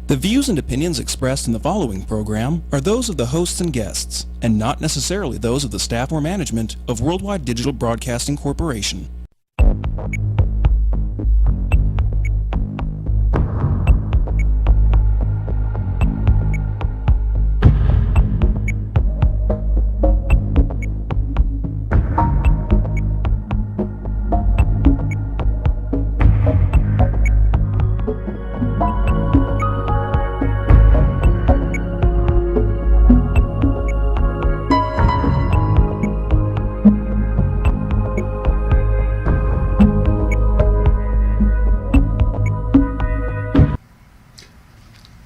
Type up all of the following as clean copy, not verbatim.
The views and opinions expressed in the following program are those of the hosts and guests, and not necessarily those of the staff or management of Worldwide Digital Broadcasting Corporation.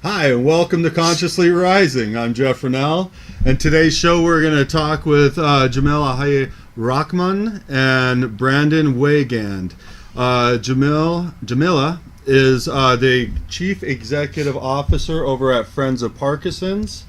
Hi, and welcome to Consciously Rising. I'm Jeff Renel, and today's show we're going to talk with Jamallah Ali-Rahman and Brandon Wiegand. Jamallah is the Chief Executive Officer over at Friends of Parkinson's.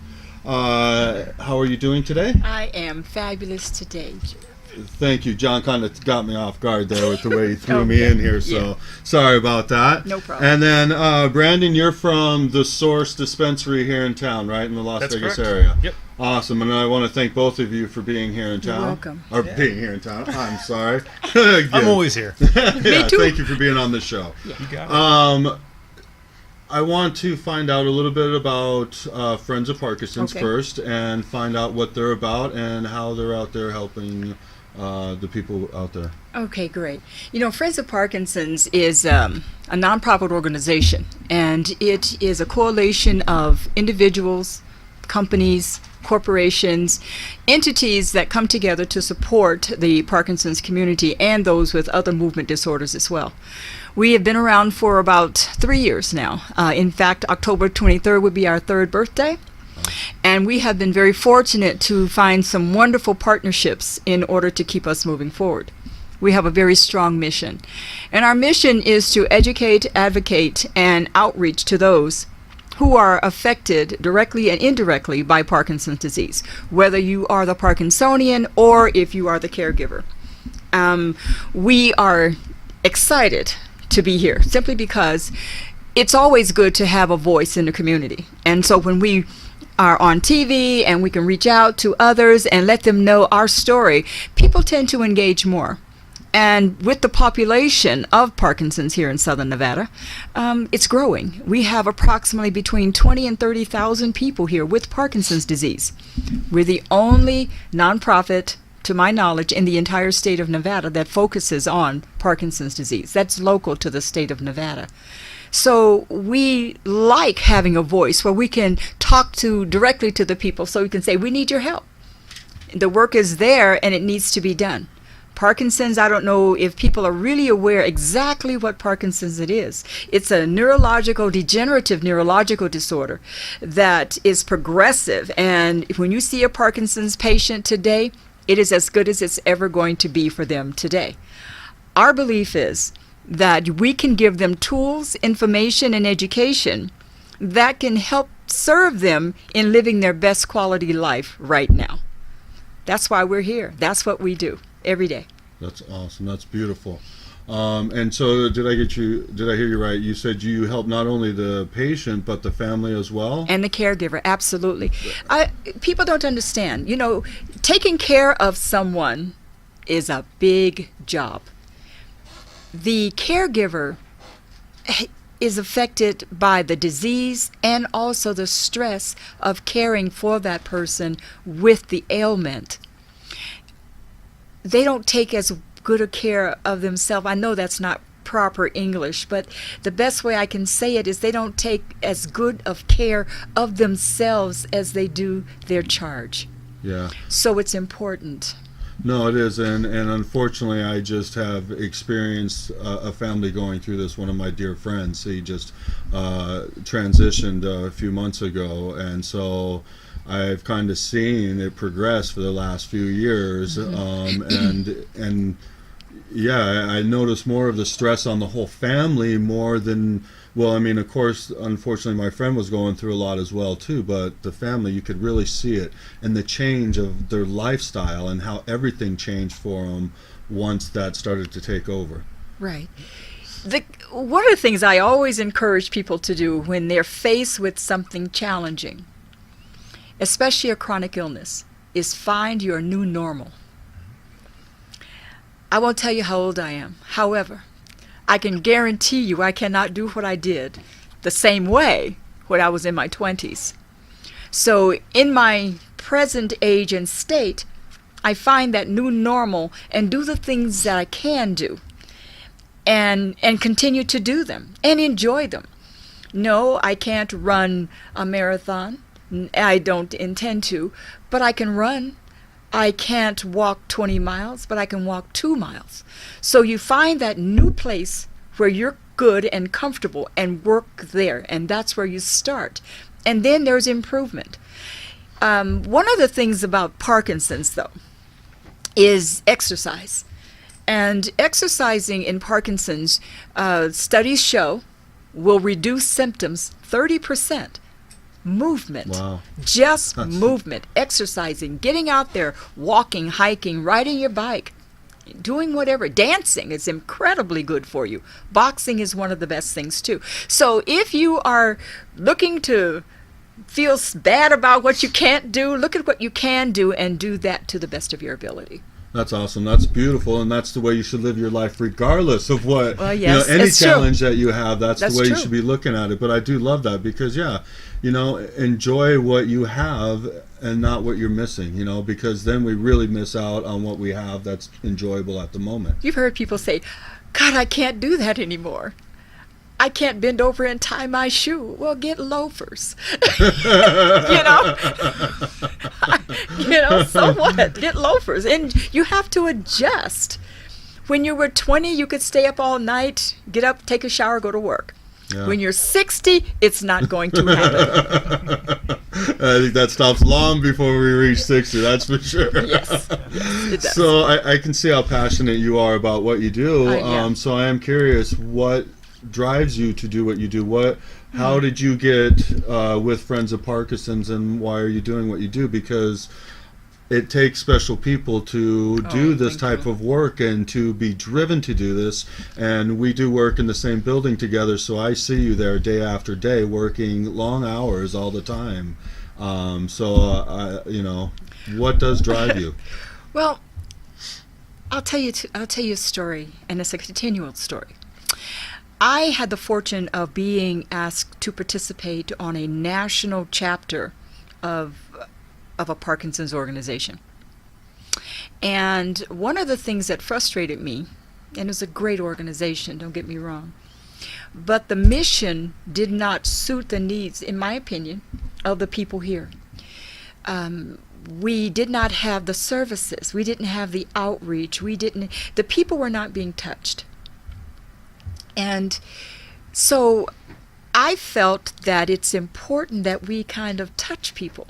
How are you doing today? I am fabulous today, Jeff. Thank you. John kind of got me off guard there with the way he threw me in here, so sorry about that. No problem. And then, Brandon, you're from the Source Dispensary here in town, right, in the Las Vegas correct. area? Yep. Awesome, and I want to thank both of you for being here in town. You're welcome. Or being here in town. I'm sorry. I'm always here. Yeah, too. thank you for being on the show. You got it. I want to find out a little bit about Friends of Parkinson's Okay. first, and find out what they're about and how they're out there helping the people out there. Okay, great. You know, Friends of Parkinson's is a nonprofit organization, and it is a coalition of individuals, companies, corporations, entities that come together to support the Parkinson's community and those with other movement disorders as well. We have been around for about 3 years now. In fact, October 23rd would be our third birthday. And we have been very fortunate to find some wonderful partnerships in order to keep us moving forward. We have a very strong mission. And our mission is to educate, advocate, and outreach to those who are affected directly and indirectly by Parkinson's disease, whether you are the Parkinsonian or if you are the caregiver. We are excited to be here simply because it's always good to have a voice in the community. And so when we are on TV and we can reach out to others and let them know our story, people tend to engage more. And with the population of Parkinson's here in Southern Nevada, it's growing. We have approximately between 20 and 30,000 people here with Parkinson's disease. We're the only nonprofit, to my knowledge, in the entire state of Nevada that focuses on Parkinson's disease. That's local to the state of Nevada. So we like having a voice where we can talk directly to the people, so we can say, we need your help. The work is there and it needs to be done. Parkinson's, I don't know if people are really aware exactly what Parkinson's it is. It's a degenerative neurological disorder that is progressive. And when you see a Parkinson's patient today, it is as good as it's ever going to be for them today. Our belief is that we can give them tools, information, and education that can help serve them in living their best quality life right now. That's why we're here. That's what we do every day. That's awesome. That's beautiful. And so did I hear you right? You said you help not only the patient, but the family as well? And the caregiver, absolutely. People don't understand. You know, taking care of someone is a big job. The caregiver is affected by the disease and also the stress of caring for that person with the ailment. They don't take as good a care of themselves. I know that's not proper English, but the best way I can say it is they don't take as good of care of themselves as they do their charge. Yeah. So it's important. No, it is, and unfortunately, I just have experienced a family going through this. One of my dear friends, he just transitioned a few months ago, and so I've kind of seen it progress for the last few years, and yeah, I noticed more of the stress on the whole family more than. Well, I mean, of course, unfortunately, my friend was going through a lot as well, too, but the family, you could really see it, and the change of their lifestyle and how everything changed for them once that started to take over. Right. One of the things I always encourage people to do when they're faced with something challenging, especially a chronic illness, is find your new normal. I won't tell you how old I am. However, I can guarantee you I cannot do what I did the same way when I was in my 20s. So in my present age and state, I find that new normal and do the things that I can do and continue to do them and enjoy them. No, I can't run a marathon. I don't intend to, but I can run. I can't walk 20 miles, but I can walk 2 miles. So you find that new place where you're good and comfortable and work there, and that's where you start. And then there's improvement. One of the things about Parkinson's, though, is exercise. And exercising in Parkinson's, studies show, will reduce symptoms 30%. Movement. Wow. Just movement, exercising, getting out there, walking, hiking, riding your bike, doing whatever. Dancing is incredibly good for you. Boxing is one of the best things too. So if you are looking to feel bad about what you can't do, look at what you can do and do that to the best of your ability. That's awesome. That's beautiful, and that's the way you should live your life, regardless of what yes, any it's challenge true. that you have. That's the way you should be looking at it. But I do love that because, enjoy what you have and not what you're missing. Because then we really miss out on what we have that's enjoyable at the moment. You've heard people say, "God, I can't do that anymore. I can't bend over and tie my shoe." Well, get loafers. So what? Get loafers. And you have to adjust. When you were 20, you could stay up all night, get up, take a shower, go to work. Yeah. When you're 60, it's not going to happen. I think that stops long before we reach 60, that's for sure. Yes, it does. So I can see how passionate you are about what you do. So I am curious, what drives you to do what you do? How did you get with Friends of Parkinson's, and why are you doing what you do? Because it takes special people to do this type of work and to be driven to do this. And we do work in the same building together, so I see you there day after day working long hours all the time. What does drive you? Well, I'll tell you a story, and it's a continual story. I had the fortune of being asked to participate on a national chapter of a Parkinson's organization. And one of the things that frustrated me, and it's a great organization, don't get me wrong, but the mission did not suit the needs, in my opinion, of the people here. We did not have the services. We didn't have the outreach. The people were not being touched. And so I felt that it's important that we kind of touch people.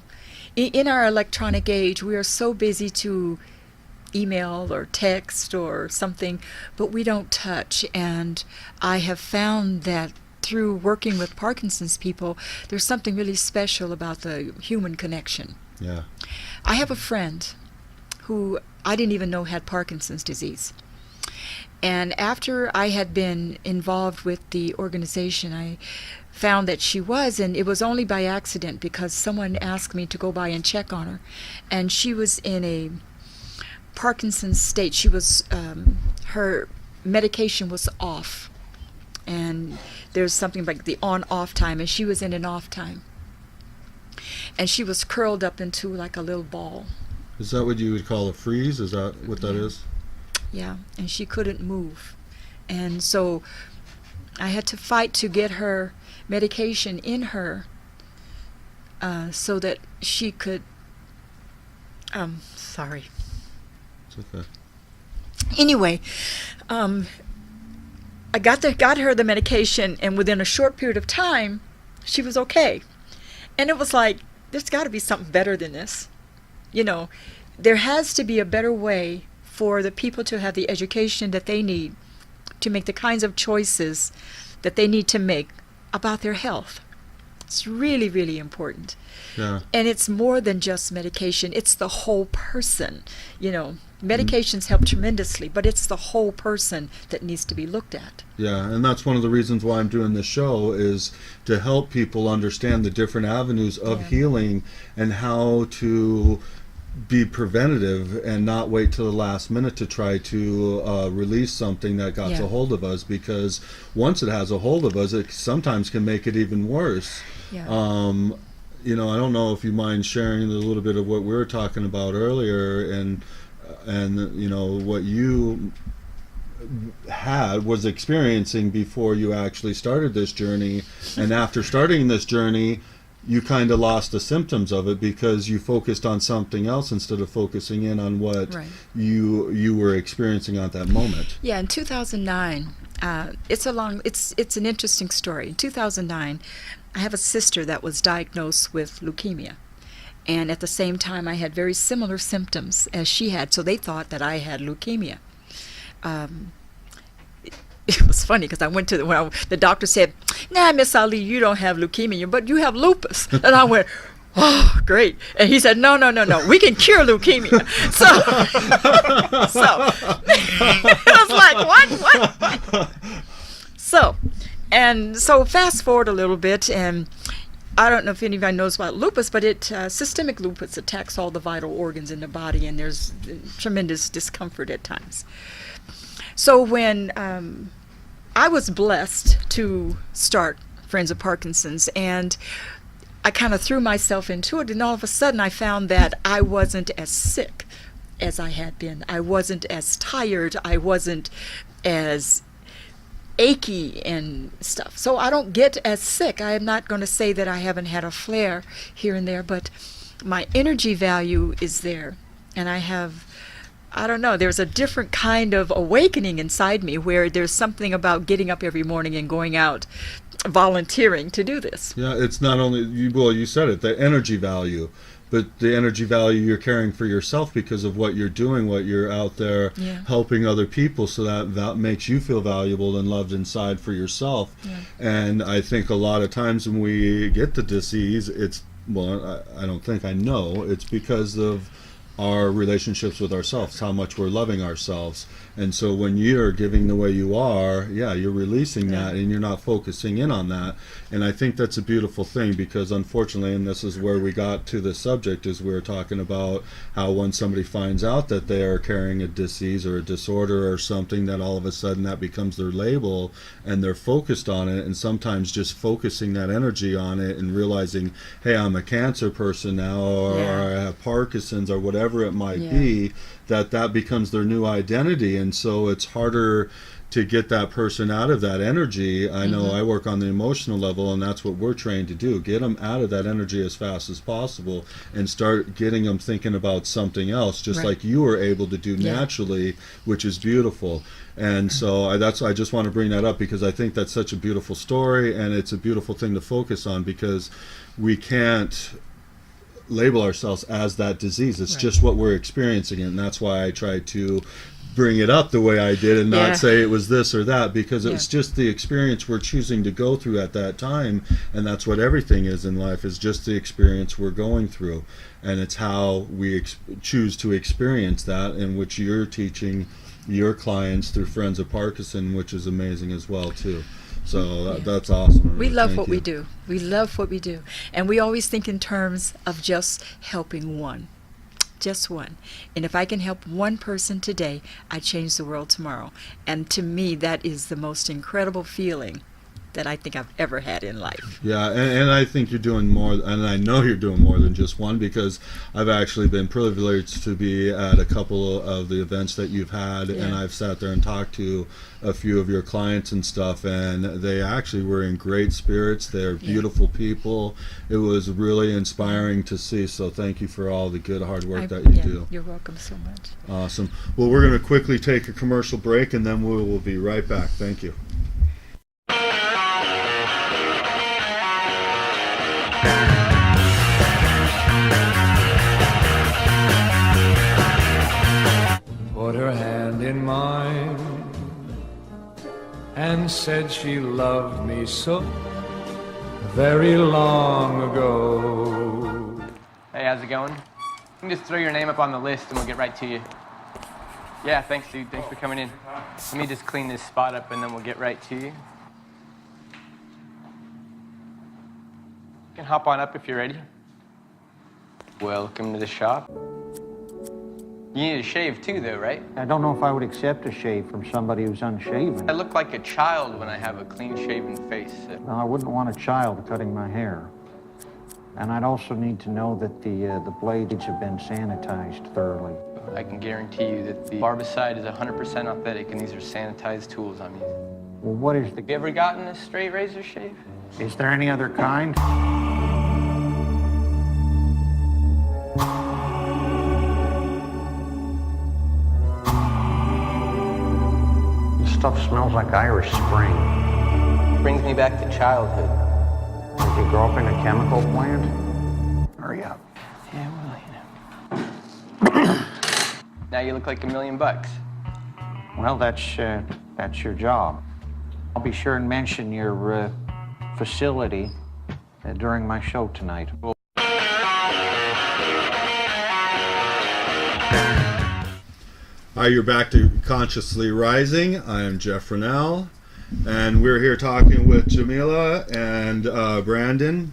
In our electronic age, we are so busy to email or text or something, but we don't touch. And I have found that through working with Parkinson's people, there's something really special about the human connection. Yeah. I have a friend who I didn't even know had Parkinson's disease. And after I had been involved with the organization, I found that she was, and it was only by accident because someone asked me to go by and check on her. And she was in a Parkinson's state. She was, her medication was off. And there's something like the on-off time, and she was in an off time. And she was curled up into like a little ball. Is that what you would call a freeze? Is that what that is? Yeah, and she couldn't move. And so I had to fight to get her medication in her so that she could, sorry. It's okay. Anyway, I got her the medication, and within a short period of time, she was okay. And it was like, there's got to be something better than this. There has to be a better way for the people to have the education that they need to make the kinds of choices that they need to make about their health. It's really, really important. Yeah. And it's more than just medication. It's the whole person. You know, medications help tremendously, but it's the whole person that needs to be looked at. Yeah, and that's one of the reasons why I'm doing this show, is to help people understand the different avenues of healing and how to be preventative and not wait till the last minute to try to release something that got a hold of us, because once it has a hold of us, it sometimes can make it even worse. You know, I don't know if you mind sharing a little bit of what we were talking about earlier, and you know, what you was experiencing before you actually started this journey, and after starting this journey you kind of lost the symptoms of it because you focused on something else instead of focusing in on what you were experiencing at that moment. Yeah, in 2009, it's an interesting story. In 2009, I have a sister that was diagnosed with leukemia. And at the same time, I had very similar symptoms as she had, so they thought that I had leukemia. It was funny because I went to the doctor said, "Nah, Miss Ali, you don't have leukemia, but you have lupus." And I went, "Oh, great." And he said, no, we can cure leukemia. So it was like, what? So fast forward a little bit, and I don't know if anybody knows about lupus, but systemic lupus attacks all the vital organs in the body, and there's tremendous discomfort at times. So when I was blessed to start Friends of Parkinson's, and I kind of threw myself into it, and all of a sudden I found that I wasn't as sick as I had been. I wasn't as tired. I wasn't as achy and stuff. So I don't get as sick. I am not going to say that I haven't had a flare here and there, but my energy value is there. And I don't know, there's a different kind of awakening inside me where there's something about getting up every morning and going out volunteering to do this. Yeah, it's not only, you said it, the energy value, but the energy value you're carrying for yourself because of what you're doing, what you're out there helping other people, so that makes you feel valuable and loved inside for yourself. And I think a lot of times when we get the disease, I know it's because of our relationships with ourselves, how much we're loving ourselves. And so when you're giving the way you are, you're releasing that, and you're not focusing in on that. And I think that's a beautiful thing, because unfortunately, and this is where we got to the subject, is we're talking about how when somebody finds out that they are carrying a disease or a disorder or something, that all of a sudden that becomes their label and they're focused on it, and sometimes just focusing that energy on it and realizing, hey, I'm a cancer person now, or I have Parkinson's, or whatever it might be, that becomes their new identity. And so it's harder to get that person out of that energy. I know I work on the emotional level, and that's what we're trained to do, get them out of that energy as fast as possible and start getting them thinking about something else, just like you were able to do naturally, which is beautiful. And so I just want to bring that up, because I think that's such a beautiful story, and it's a beautiful thing to focus on, because we can't label ourselves as that disease. It's just what we're experiencing, and that's why I tried to bring it up the way I did and not say it was this or that, because it's just the experience we're choosing to go through at that time. And that's what everything is in life, is just the experience we're going through, and it's how we choose to experience that, in which you're teaching your clients through Friends of Parkinson, which is amazing as well too. So that's awesome. We love what we do. We love what we do. And we always think in terms of just helping one. Just one. And if I can help one person today, I change the world tomorrow. And to me, that is the most incredible feeling that I think I've ever had in life. Yeah, and I think you're doing more, and I know you're doing more than just one, because I've actually been privileged to be at a couple of the events that you've had, and I've sat there and talked to a few of your clients and stuff, and they actually were in great spirits. They're beautiful people. It was really inspiring to see, so thank you for all the good hard work that you do. You're welcome so much. Awesome. Well, we're going to quickly take a commercial break, and then we will be right back. Thank you. Put her hand in mine and said she loved me so. very long ago. Hey, how's it going? You can just throw your name up on the list and we'll get right to you. Yeah, thanks, dude. Thanks for coming in. Let me just clean this spot up and then we'll get right to you. You can hop on up if you're ready. Welcome to the shop. You need a shave too, though, right? I don't know if I would accept a shave from somebody who's unshaven. I look like a child when I have a clean-shaven face. No, I wouldn't want a child cutting my hair. And I'd also need to know that the blades have been sanitized thoroughly. I can guarantee you that the barbicide is 100% authentic, and these are sanitized tools I'm using. Well, what is Have you ever gotten a straight razor shave? Is there any other kind? This stuff smells like Irish Spring. Brings me back to childhood. Did you grow up in a chemical plant? Hurry up. Yeah, well, you know. Now you look like $1 million. Well, that's your job. I'll be sure and mention your facility during my show tonight. Hi, you're back to Consciously Rising. I am Jeff Renel, and we're here talking with Jamallah and Brandon.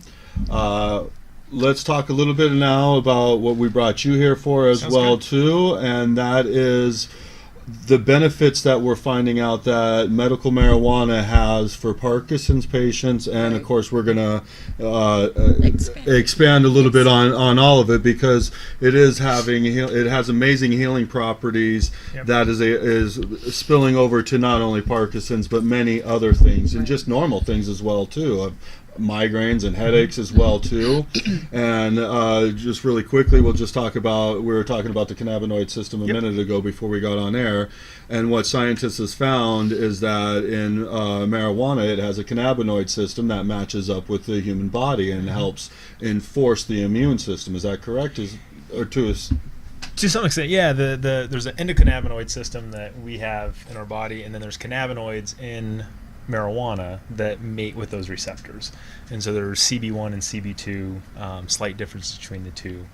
Let's talk a little bit now about what we brought you here for as Sounds well good. too, and that is the benefits that we're finding out that medical marijuana has for Parkinson's patients, and of course we're going to expand a little bit on all of it, because it has amazing healing properties. Yep. That is spilling over to not only Parkinson's but many other things, and just normal things as well too. Migraines and headaches as well too. And just really quickly, we were talking about the cannabinoid system a minute ago before we got on air, and what scientists has found is that in marijuana, it has a cannabinoid system that matches up with the human body and helps enforce the immune system. Is that correct? To some extent, yeah. There's an endocannabinoid system that we have in our body, and then there's cannabinoids in marijuana that mate with those receptors, and so there's CB1 and CB2, slight difference between the two,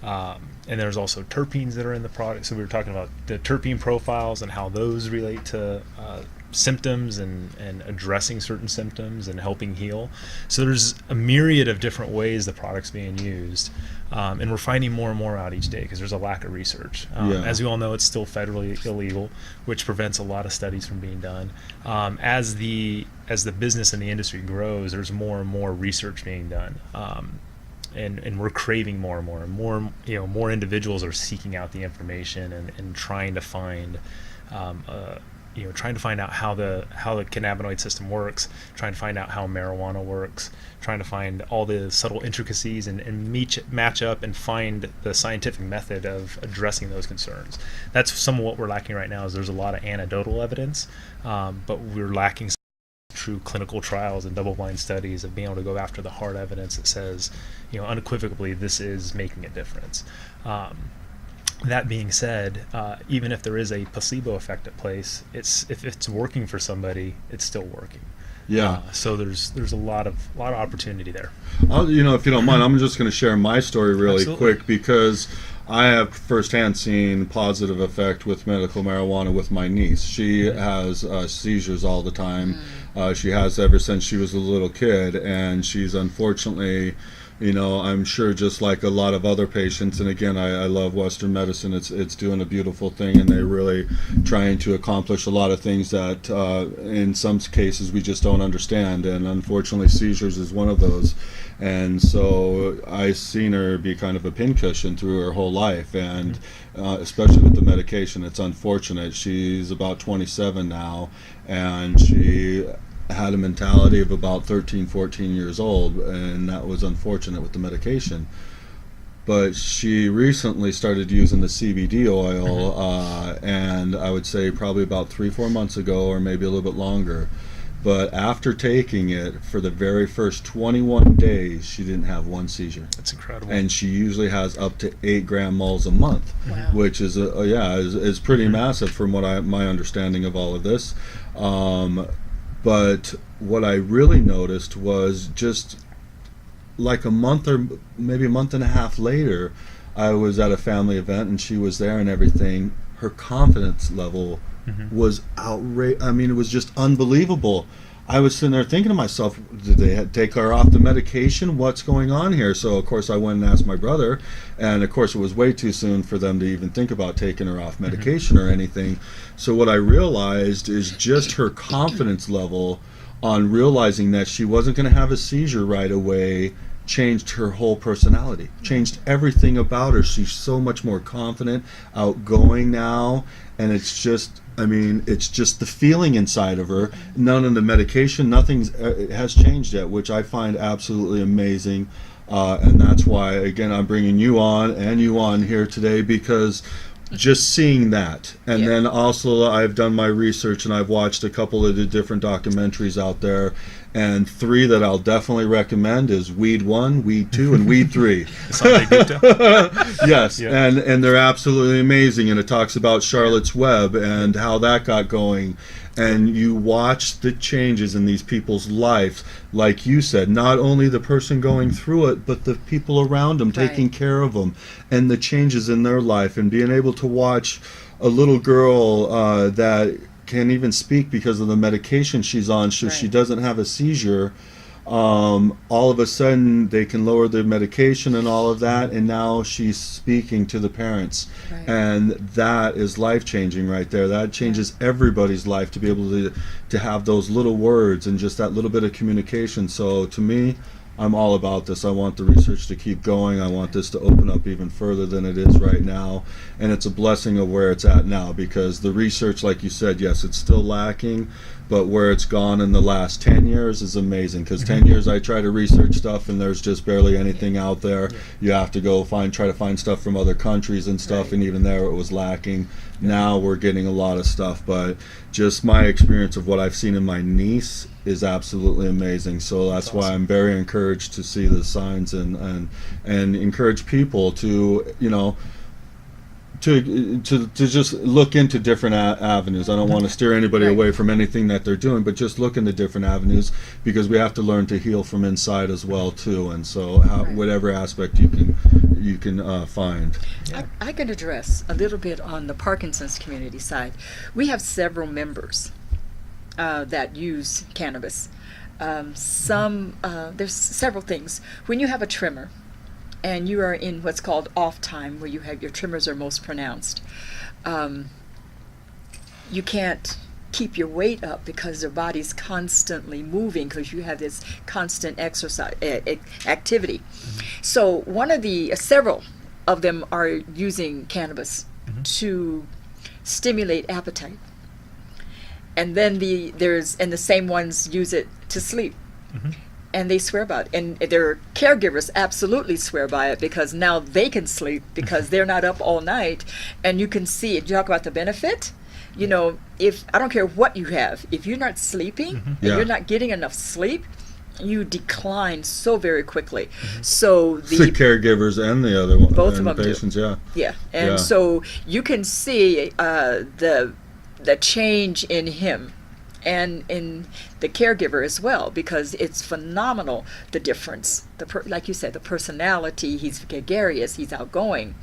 and there's also terpenes that are in the product. So we were talking about the terpene profiles and how those relate to symptoms and addressing certain symptoms and helping heal. So there's a myriad of different ways the product's being used, and we're finding more and more out each day because there's a lack of research. As we all know, it's still federally illegal, which prevents a lot of studies from being done. As the business and the industry grows, there's more and more research being done. And we're craving more and more, more individuals are seeking out the information and trying to find trying to find out how the cannabinoid system works, trying to find out how marijuana works, trying to find all the subtle intricacies and match up and find the scientific method of addressing those concerns. That's some of what we're lacking right now. Is there's a lot of anecdotal evidence, but we're lacking true clinical trials and double-blind studies of being able to go after the hard evidence that says, unequivocally, this is making a difference. That being said, even if there is a placebo effect at place, if it's working for somebody, it's still working. Yeah. So there's a lot of opportunity there. if you don't mind, I'm just going to share my story really Absolutely. quick, because I have firsthand seen positive effect with medical marijuana with my niece. She has seizures all the time. She has ever since she was a little kid, and she's unfortunately, I'm sure just like a lot of other patients, and again, I love Western medicine. It's doing a beautiful thing, and they're really trying to accomplish a lot of things that in some cases we just don't understand, and unfortunately seizures is one of those. And so I've seen her be kind of a pincushion through her whole life, and especially with the medication, it's unfortunate. She's about 27 now, and she had a mentality of about 13, 14 years old, and that was unfortunate with the medication. But she recently started using the CBD oil, and I would say probably about 3-4 months ago, or maybe a little bit longer. But after taking it for the very first 21 days, she didn't have one seizure. That's incredible. And she usually has up to 8 gram moles a month, which is is pretty massive from what my understanding of all of this. But what I really noticed was just like a month or maybe a month and a half later, I was at a family event and she was there and everything. Her confidence level was outrageous. I mean, it was just unbelievable. I was sitting there thinking to myself, did they take her off the medication? What's going on here? So, of course, I went and asked my brother, and, of course, it was way too soon for them to even think about taking her off medication or anything. So what I realized is just her confidence level on realizing that she wasn't going to have a seizure right away changed her whole personality, changed everything about her. She's so much more confident, outgoing now, and it's just, I mean, it's just the feeling inside of her. None of the medication, nothing has changed yet, which I find absolutely amazing. And that's why, again, I'm bringing you on here today, because just seeing that. And then also I've done my research and I've watched a couple of the different documentaries out there, and 3 that I'll definitely recommend is Weed 1, Weed 2, and Weed 3. Yes, and they're absolutely amazing, and it talks about Charlotte's Web and how that got going. And you watch the changes in these people's lives, like you said, not only the person going through it, but the people around them, taking care of them, and the changes in their life, and being able to watch a little girl that can't even speak because of the medication she's on, so she doesn't have a seizure. All of a sudden they can lower the medication and all of that, and now she's speaking to the parents, and that is life-changing right there. That changes everybody's life, to be able to have those little words and just that little bit of communication. So to me, I'm all about this. I want the research to keep going. I want this to open up even further than it is right now, and it's a blessing of where it's at now, because the research, like you said, yes, it's still lacking, but where it's gone in the last 10 years is amazing, because 10 years I try to research stuff and there's just barely anything out there. You have to go try to find stuff from other countries and stuff, and even there it was lacking. Now we're getting a lot of stuff, but just my experience of what I've seen in my niece is absolutely amazing. So that's why I'm very encouraged to see the signs, and encourage people to, you know, to just look into different avenues. I don't want to steer anybody away from anything that they're doing, but just look into different avenues, because we have to learn to heal from inside as well too. And so whatever aspect you can find. I can address a little bit on the Parkinson's community side. We have several members that use cannabis. There's several things. When you have a tremor, and you are in what's called off time, where you have your tremors are most pronounced, you can't keep your weight up because your body's constantly moving, because you have this constant exercise activity. So several of them are using cannabis to stimulate appetite, and then the same ones use it to sleep. And they swear by it, and their caregivers absolutely swear by it, because now they can sleep because they're not up all night. And you can see it. You talk about the benefit. You know, if I don't care what you have, if you're not sleeping and you're not getting enough sleep, you decline so very quickly. So the caregivers and the other one, both of them patients, do. And so you can see the change in him, and in the caregiver as well, because it's phenomenal, the difference. Like you said, the personality, he's gregarious, he's outgoing.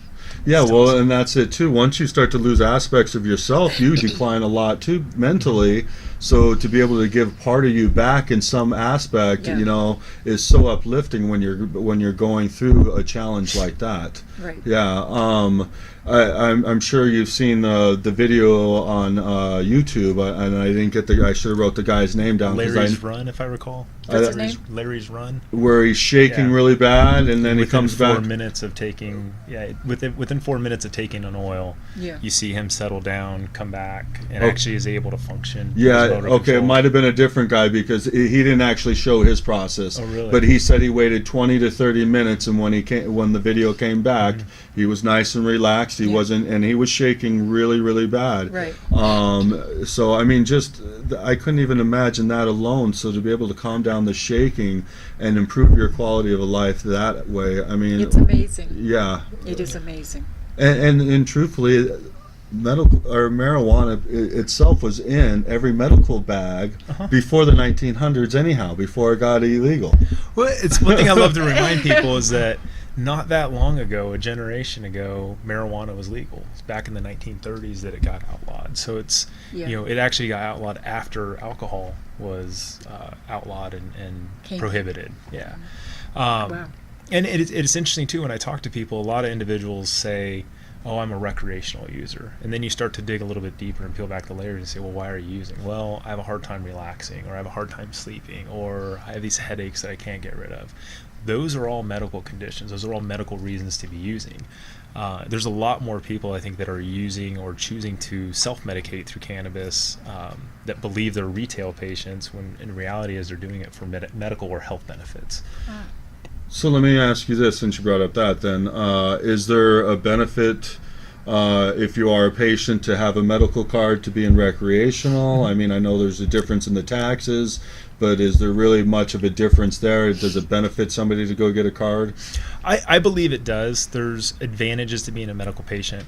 Yeah, well, and that's it too. Once you start to lose aspects of yourself, you decline a lot too mentally. So to be able to give part of you back in some aspect, you know, is so uplifting when you're going through a challenge like that. Right. Yeah. I'm sure you've seen the video on YouTube, and I didn't get I should have wrote the guy's name down. Larry's Run, if I recall. What's his name? Larry's Run. Where he's shaking really bad, and then he comes back. Within 4 minutes of taking, within 4 minutes of taking an oil, you see him settle down, come back, and actually is able to function. Okay, it might have been a different guy, because he didn't actually show his process. Oh, really? But he said he waited 20 to 30 minutes, and when the video came back, he was nice and relaxed. He wasn't, and he was shaking really, really bad. Right. So I mean, just I couldn't even imagine that alone. So to be able to calm down the shaking and improve your quality of life that way, I mean, it's amazing. Yeah. It is amazing. And truthfully, marijuana itself was in every medical bag before the 1900s anyhow, before it got illegal. Well, it's one thing I love to remind people is that not that long ago, a generation ago, marijuana was legal. It's back in the 1930s that it got outlawed. So it's, it actually got outlawed after alcohol was outlawed and prohibited. Yeah. Wow. And it's interesting too, when I talk to people, a lot of individuals say, oh, I'm a recreational user. And then you start to dig a little bit deeper and peel back the layers and say, well, why are you using? Well, I have a hard time relaxing, or I have a hard time sleeping, or I have these headaches that I can't get rid of. Those are all medical conditions. Those are all medical reasons to be using. There's a lot more people, I think, that are using or choosing to self-medicate through cannabis that believe they're retail patients, when in reality is they're doing it for medical or health benefits. So let me ask you this, since you brought up that, then is there a benefit if you are a patient to have a medical card to be in recreational? I mean, I know there's a difference in the taxes, but is there really much of a difference there? Does it benefit somebody to go get a card? I believe it does. There's advantages to being a medical patient.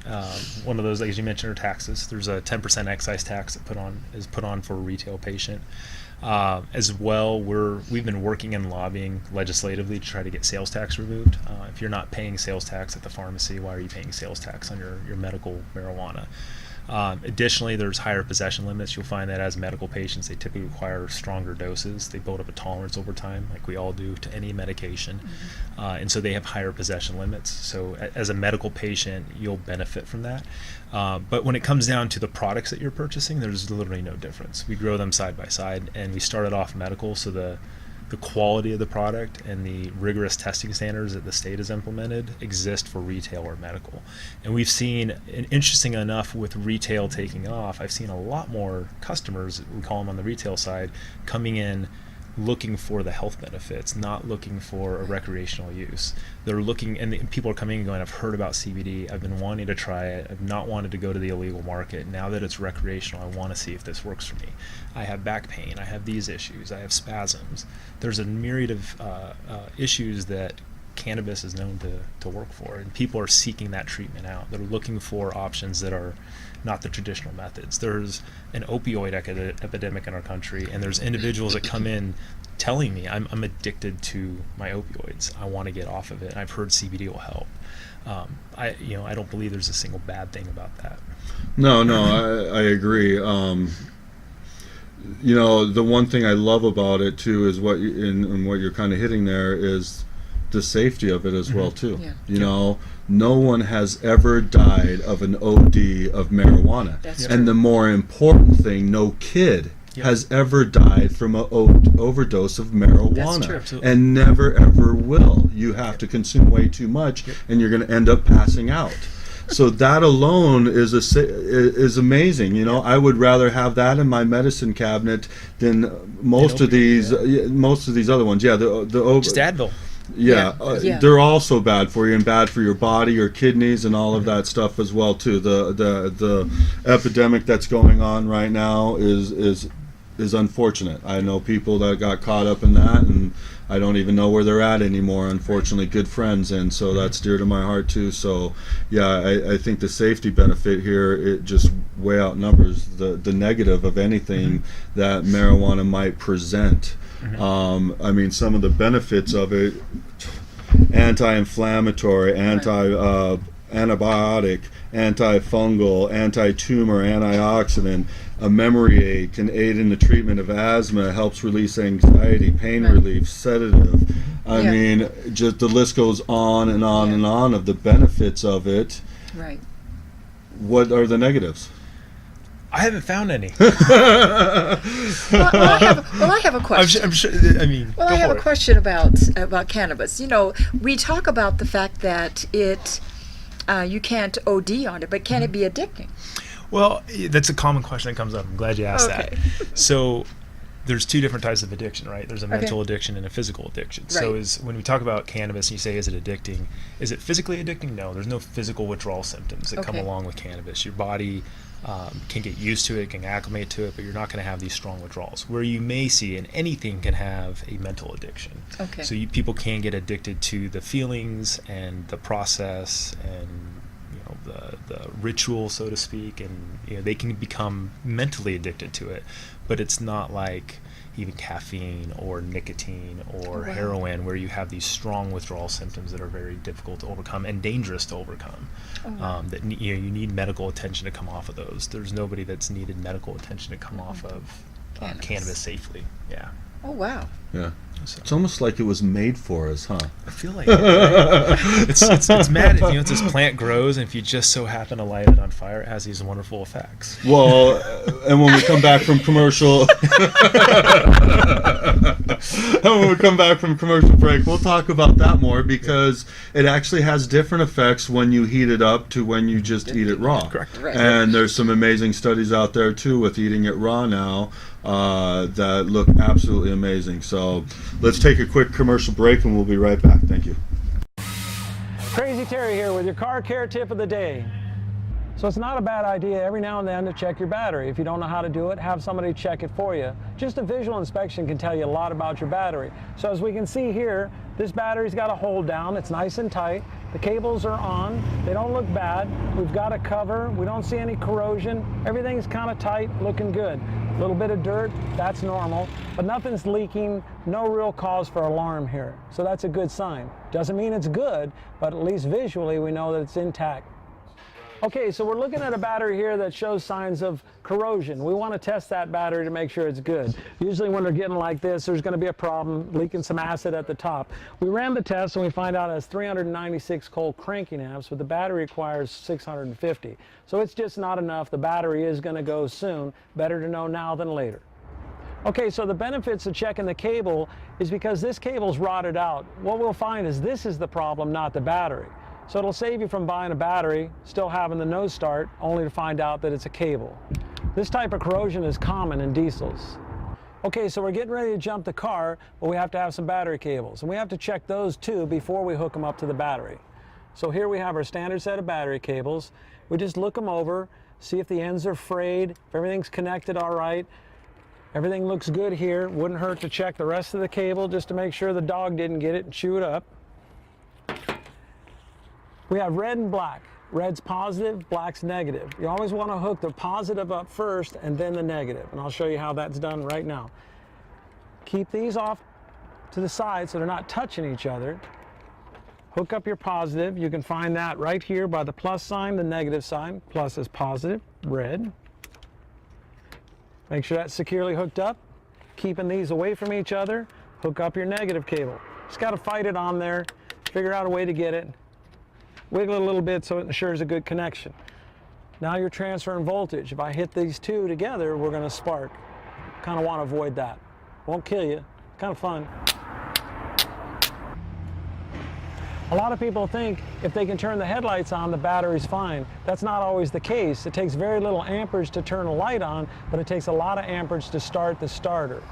One of those, as you mentioned, are taxes. There's a 10% excise tax that is put on for a retail patient. As well, we've been working and lobbying legislatively to try to get sales tax removed. If you're not paying sales tax at the pharmacy, why are you paying sales tax on your medical marijuana? Additionally, there's higher possession limits. You'll find that as medical patients, they typically require stronger doses. They build up a tolerance over time, like we all do to any medication. And so they have higher possession limits. So as a medical patient, you'll benefit from that. But when it comes down to the products that you're purchasing, there's literally no difference. We grow them side by side, and we started off medical, so the quality of the product and the rigorous testing standards that the state has implemented exist for retail or medical. And we've seen, and interesting enough, with retail taking off, I've seen a lot more customers, we call them on the retail side, coming in looking for the health benefits, not looking for a recreational use. They're looking, and people are coming and going, I've heard about CBD, I've been wanting to try it, I've not wanted to go to the illegal market. Now that it's recreational, I want to see if this works for me. I have back pain, I have these issues, I have spasms. There's a myriad of issues that cannabis is known to work for, and people are seeking that treatment out. They're looking for options that are not the traditional methods. There's an opioid epidemic in our country, and there's individuals that come in telling me, I'm addicted to my opioids, I want to get off of it, and I've heard CBD will help. I don't believe there's a single bad thing about that. No, I agree. The one thing I love about it too is what you're kind of hitting there is the safety of it as well too. Yeah. No one has ever died of an OD of marijuana. That's and true. The more important thing, no kid has ever died from an overdose of marijuana. That's true. And never ever will. You have to consume way too much, and you're going to end up passing out. So that alone is amazing. I would rather have that in my medicine cabinet than most of these other ones. Yeah, just Advil. Yeah, they're also bad for you and bad for your body, your kidneys, and all of that stuff as well too. The epidemic that's going on right now is unfortunate. I know people that got caught up in that, and I don't even know where they're at anymore. Unfortunately, good friends, and so that's dear to my heart too. So, yeah, I think the safety benefit here, it just way outnumbers the negative of anything that marijuana might present. I mean, some of the benefits of it: anti-inflammatory, antibiotic, antifungal, anti-tumor, antioxidant, a memory aid, can aid in the treatment of asthma, helps release anxiety, pain relief, sedative. I mean, just the list goes on and on and on of the benefits of it. Right. What are the negatives? I haven't found any. Well, I have a question. I'm sure. I mean, Well, I have a question about cannabis. We talk about the fact that you can't OD on it, but can it be addicting? Well, that's a common question that comes up. I'm glad you asked that. So there's two different types of addiction, right? There's a mental addiction and a physical addiction. Right. So when we talk about cannabis and you say, is it addicting? Is it physically addicting? No, there's no physical withdrawal symptoms that come along with cannabis. Your body can get used to it, can acclimate to it, but you're not going to have these strong withdrawals. Where you may see, and anything can have a mental addiction. Okay. So people can get addicted to the feelings and the process and the ritual, so to speak, and they can become mentally addicted to it. But it's not like even caffeine or nicotine or heroin, where you have these strong withdrawal symptoms that are very difficult to overcome and dangerous to overcome. That you need medical attention to come off of those. There's nobody that's needed medical attention to come off of cannabis safely. Yeah. Oh, wow. Yeah. So. It's almost like it was made for us, huh? I feel like it, right? it's mad. It's this plant grows, and if you just so happen to light it on fire, it has these wonderful effects. Well, and when we come back from commercial, break, we'll talk about that more, because it actually has different effects when you heat it up to when you just eat it raw. Correct. Right. And there's some amazing studies out there too with eating it raw now that look absolutely amazing. So let's take a quick commercial break, and we'll be right back. Thank you. Crazy Terry here with your car care tip of the day. So it's not a bad idea every now and then to check your battery. If you don't know how to do it, have somebody check it for you. Just a visual inspection can tell you a lot about your battery. So as we can see here, this battery's got a hold down. It's nice and tight. The cables are on. They don't look bad. We've got a cover. We don't see any corrosion. Everything's kind of tight, looking good. A little bit of dirt, that's normal, but nothing's leaking. No real cause for alarm here. So that's a good sign. Doesn't mean it's good, but at least visually we know that it's intact. Okay, so we're looking at a battery here that shows signs of corrosion. We want to test that battery to make sure it's good. Usually when they're getting like this, there's going to be a problem, leaking some acid at the top. We ran the test and we find out it has 396 cold cranking amps, but the battery requires 650. So it's just not enough. The battery is going to go soon. Better to know now than later. Okay, so the benefits of checking the cable is because this cable's rotted out. What we'll find is this is the problem, not the battery. So it'll save you from buying a battery, still having the no start, only to find out that it's a cable. This type of corrosion is common in diesels. Okay, so we're getting ready to jump the car, but we have to have some battery cables. And we have to check those too before we hook them up to the battery. So here we have our standard set of battery cables. We just look them over, see if the ends are frayed, if everything's connected all right. Everything looks good here. Wouldn't hurt to check the rest of the cable just to make sure the dog didn't get it and chew it up. We have red and black. Red's positive, black's negative. You always want to hook the positive up first and then the negative. And I'll show you how that's done right now. Keep these off to the side so they're not touching each other. Hook up your positive. You can find that right here by the plus sign, the negative sign. Plus is positive, red. Make sure that's securely hooked up. Keeping these away from each other. Hook up your negative cable. Just got to fight it on there. Figure out a way to get it. Wiggle it a little bit so it ensures a good connection. Now you're transferring voltage. If I hit these two together, we're going to spark. Kind of want to avoid that. Won't kill you. Kind of fun. A lot of people think if they can turn the headlights on, the battery's fine. That's not always the case. It takes very little amperage to turn a light on, but it takes a lot of amperage to start the starter.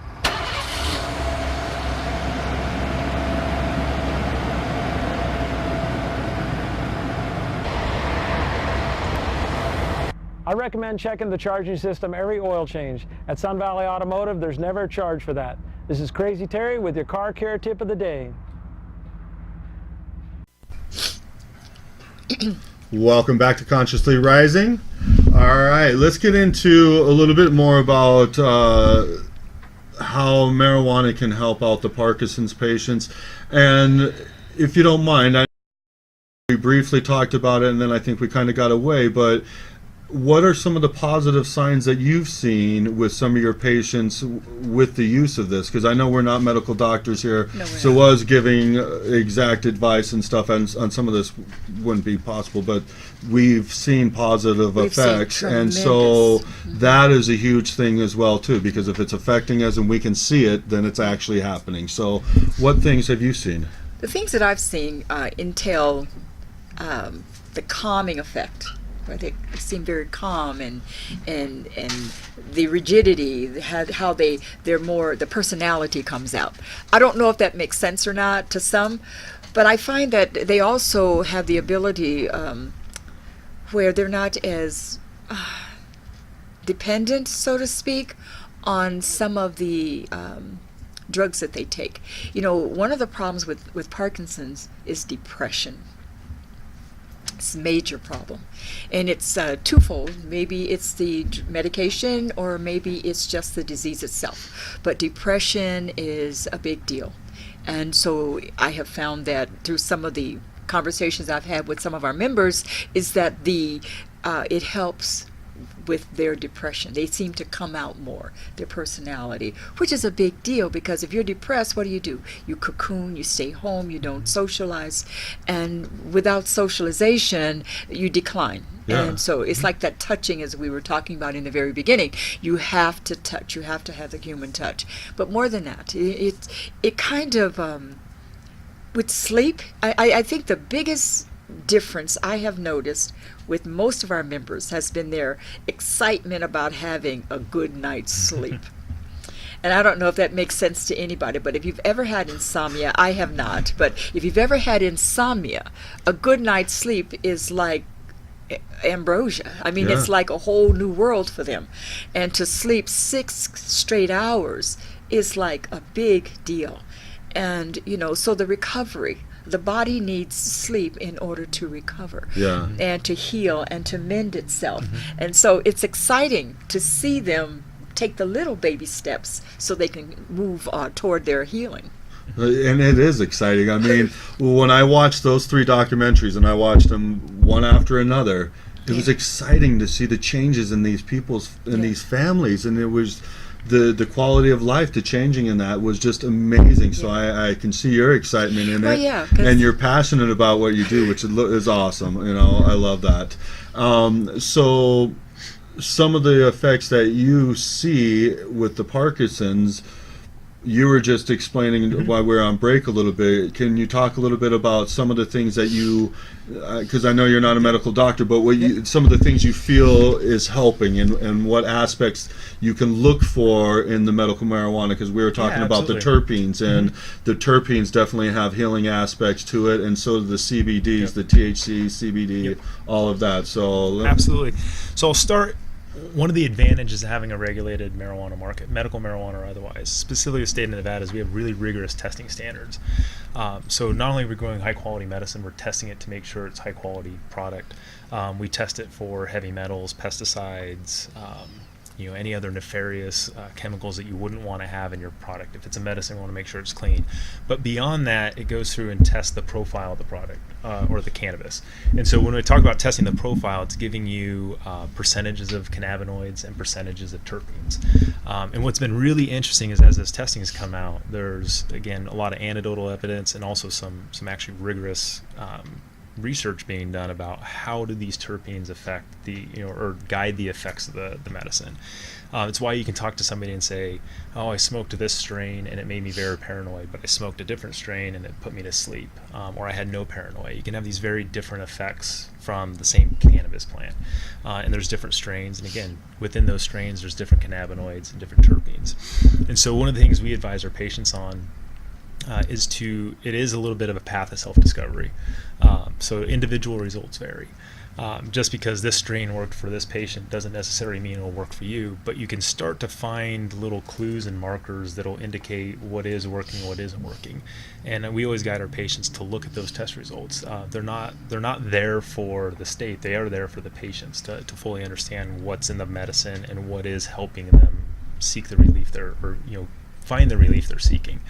I recommend checking the charging system every oil change. At Sun Valley Automotive, there's never a charge for that. This is Crazy Terry with your car care tip of the day. Welcome back to Consciously Rising. All right, let's get into a little bit more about how marijuana can help out the Parkinson's patients. And if you don't mind, we briefly talked about it and then I think we kind of got away, but what are some of the positive signs that you've seen with some of your patients with the use of this? Because I know we're not medical doctors here, so was giving exact advice and stuff on some of this wouldn't be possible, but we've seen positive effects, and so that is a huge thing as well too, because if it's affecting us and we can see it, then it's actually happening. So what things have you seen? The things that I've seen entail the calming effect. Right? They seem very calm, and the rigidity, how they're more, the personality comes out. I don't know if that makes sense or not to some, but I find that they also have the ability where they're not as dependent, so to speak, on some of the drugs that they take. You know, one of the problems with Parkinson's is depression. It's a major problem. And it's twofold. Maybe it's the medication, or maybe it's just the disease itself. But depression is a big deal. And so I have found that through some of the conversations I've had with some of our members, is that it helps with their depression. They seem to come out more, their personality, which is a big deal, because if you're depressed, what do? You cocoon, you stay home, you don't socialize, and without socialization, you decline. Yeah. And so it's like that touching, as we were talking about in the very beginning. You have to touch, you have to have the human touch. But more than that, it kind of, with sleep, I think the biggest difference I have noticed with most of our members has been their excitement about having a good night's sleep. And I don't know if that makes sense to anybody, but if you've ever had insomnia, I have not, but if you've ever had insomnia, a good night's sleep is like ambrosia. I mean, it's like a whole new world for them. And to sleep 6 straight hours is like a big deal. And, so the recovery, the body needs sleep in order to recover and to heal and to mend itself. And so it's exciting to see them take the little baby steps so they can move toward their healing. And it is exciting. I mean, when I watched those 3 documentaries, and I watched them one after another, it was exciting to see the changes in these these families, and it was the quality of life, the changing in that was just amazing. So I can see your excitement in it, and you're passionate about what you do, which is awesome. I love that. So some of the effects that you see with the Parkinson's, you were just explaining while we're on break a little bit. Can you talk a little bit about some of the things that you, because I know you're not a medical doctor, but some of the things you feel is helping, and what aspects you can look for in the medical marijuana, because we were talking about the terpenes, and the terpenes definitely have healing aspects to it, and so do the CBDs, the THC, CBD, all of that. So absolutely. So I'll start. One of the advantages of having a regulated marijuana market, medical marijuana or otherwise, specifically the state of Nevada, is we have really rigorous testing standards. So not only are we growing high quality medicine, we're testing it to make sure it's high quality product. We test it for heavy metals, pesticides, any other nefarious chemicals that you wouldn't want to have in your product. If it's a medicine, we want to make sure it's clean. But beyond that, it goes through and tests the profile of the product or the cannabis. And so when we talk about testing the profile, it's giving you percentages of cannabinoids and percentages of terpenes. And what's been really interesting is, as this testing has come out, there's, again, a lot of anecdotal evidence and also some actually rigorous research being done about how do these terpenes affect or guide the effects of the medicine. It's why you can talk to somebody and say, oh, I smoked this strain and it made me very paranoid, but I smoked a different strain and it put me to sleep, or I had no paranoia. You can have these very different effects from the same cannabis plant, and there's different strains, and again, within those strains there's different cannabinoids and different terpenes. And so one of the things we advise our patients on it is a little bit of a path of self-discovery. So individual results vary. Just because this strain worked for this patient doesn't necessarily mean it'll work for you, but you can start to find little clues and markers that'll indicate what is working, what isn't working. And we always guide our patients to look at those test results. They're not there for the state, they are there for the patients to fully understand what's in the medicine and what is helping them seek the relief find the relief they're seeking.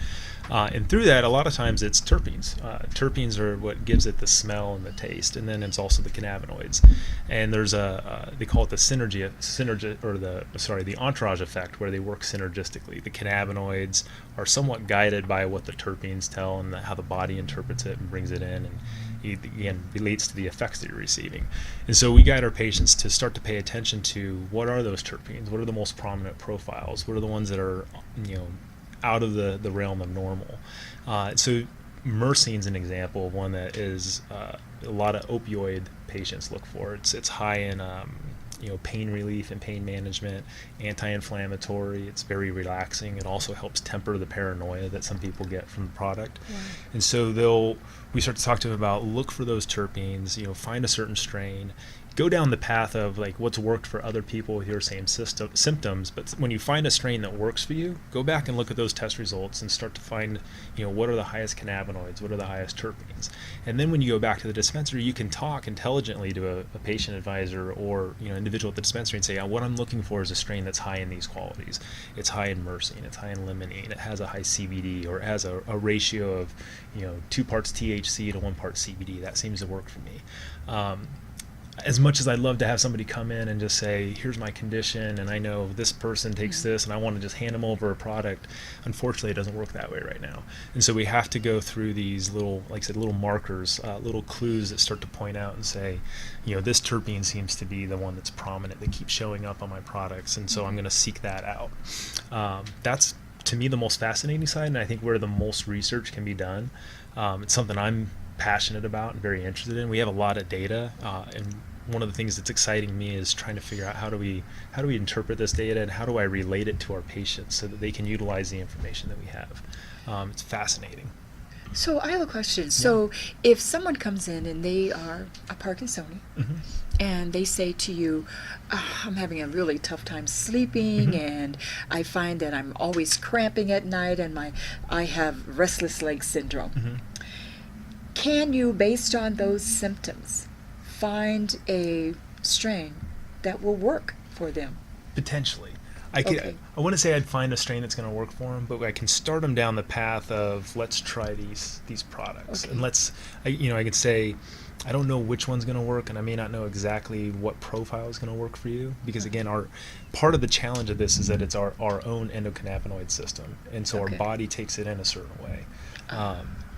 And through that, a lot of times it's terpenes. Terpenes are what gives it the smell and the taste, and then it's also the cannabinoids. And there's they call it the entourage effect, where they work synergistically. The cannabinoids are somewhat guided by what the terpenes tell and how the body interprets it and brings it in, and it, again, relates to the effects that you're receiving. And so we guide our patients to start to pay attention to what are those terpenes, what are the most prominent profiles, what are the ones that are out of the realm of normal. So myrcene's an example of one that is a lot of opioid patients look for. It's high in pain relief and pain management, anti-inflammatory. It's very relaxing. It also helps temper the paranoia that some people get from the product. Wow. And so we start to talk to them about, look for those terpenes, find a certain strain, go down the path of like what's worked for other people with your same symptoms. But when you find a strain that works for you, go back and look at those test results and start to find, what are the highest cannabinoids, what are the highest terpenes. And then when you go back to the dispensary, you can talk intelligently to a patient advisor or individual at the dispensary and say, what I'm looking for is a strain that's high in these qualities. It's high in myrcene, it's high in limonene, it has a high CBD, or it has a ratio of 2 parts THC to 1 part CBD. That seems to work for me. As much as I'd love to have somebody come in and just say, here's my condition, and I know this person takes this, and I want to just hand them over a product, unfortunately, it doesn't work that way right now. And so we have to go through these little, like I said, little markers, little clues that start to point out and say, this terpene seems to be the one that's prominent, that keeps showing up on my products, and so I'm going to seek that out. That's, to me, the most fascinating side, and I think where the most research can be done. It's something I'm passionate about and very interested in. We have a lot of data, and one of the things that's exciting me is trying to figure out how do we interpret this data, and how do I relate it to our patients so that they can utilize the information that we have. It's fascinating. So I have a question. So if someone comes in and they are a Parkinsonian, and they say to you, I'm having a really tough time sleeping, and I find that I'm always cramping at night, and I have restless leg syndrome. Can you, based on those symptoms, find a strain that will work for them? Potentially. I wouldn't say I'd find a strain that's going to work for them, but I can start them down the path of let's try these products, and I could say I don't know which one's going to work, and I may not know exactly what profile is going to work for you, because again, part of the challenge of this is that it's our own endocannabinoid system, and so our body takes it in a certain way.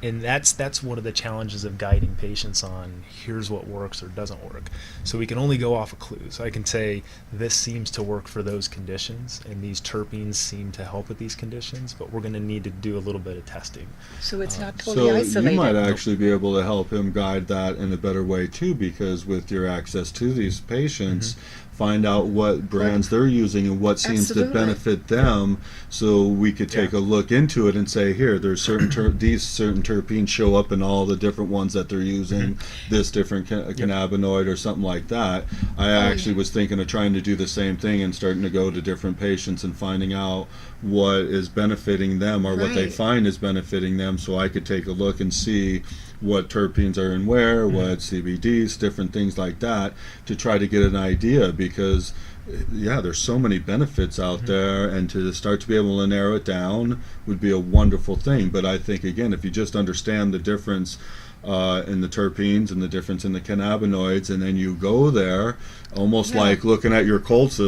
And that's one of the challenges of guiding patients on here's what works or doesn't work. So we can only go off of clues. I can say this seems to work for those conditions, and these terpenes seem to help with these conditions, but we're going to need to do a little bit of testing. So it's not totally isolated. You might actually be able to help him guide that in a better way too, because with your access to these patients, find out what brands they're using and what seems to benefit them, so we could take a look into it and say, here, there's these certain terpenes show up in all the different ones that they're using, this different cannabinoid or something like that. I actually was thinking of trying to do the same thing and starting to go to different patients and finding out what is benefiting them or what they find is benefiting them, so I could take a look and see what terpenes are in where, what CBDs, different things like that, to try to get an idea, because there's so many benefits out there, and to start to be able to narrow it down would be a wonderful thing. But I think, again, if you just understand the difference in the terpenes and the difference in the cannabinoids, and then you go there, almost like looking at your Colts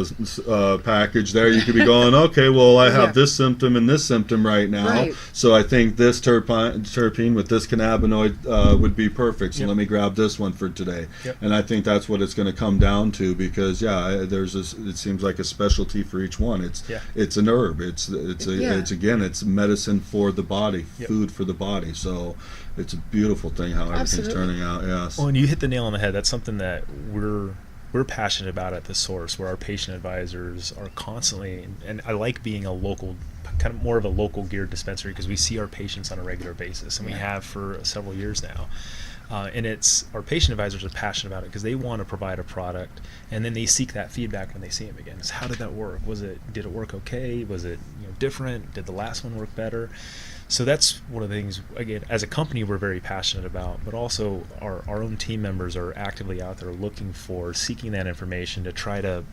package there, you could be going, okay, well, I have this symptom and this symptom right now, so I think this terpene with this cannabinoid would be perfect, so let me grab this one for today. And I think that's what it's going to come down to, because it seems like a specialty for each one. It's an herb, it's medicine for the body, food for the body, so it's a beautiful thing how everything's turning out. Well, and you hit the nail on the head. That's something that we're passionate about at the Source, where our patient advisors are constantly, and I like being a local, kind of more of a local geared dispensary, because we see our patients on a regular basis, and we have for several years now. And it's our patient advisors are passionate about it because they want to provide a product, and then they seek that feedback when they see them again. It's how did that work? Did it work okay? Was it different? Did the last one work better? So that's one of the things, again, as a company, we're very passionate about, but also our own team members are actively out there seeking that information to try to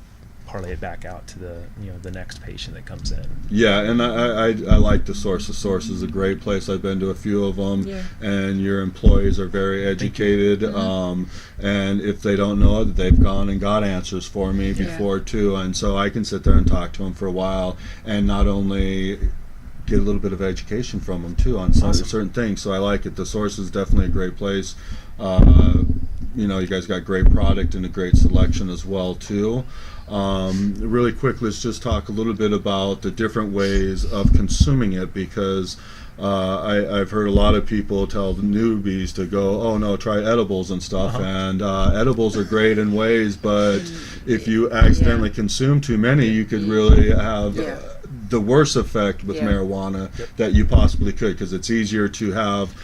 parlay it back out to the next patient that comes in. Yeah, and I like the Source. The Source is a great place. I've been to a few of them, and your employees are very educated. And if they don't know it, they've gone and got answers for me before too, and so I can sit there and talk to them for a while, and not only get a little bit of education from them too on certain things. So I like it. The Source is definitely a great place. You guys got great product and a great selection as well too. Really quick, let's just talk a little bit about the different ways of consuming it, because I've heard a lot of people tell the newbies to go, oh no, try edibles and stuff, and edibles are great in ways, but if you accidentally consume too many, you could really have the worst effect with marijuana that you possibly could, because it's easier to have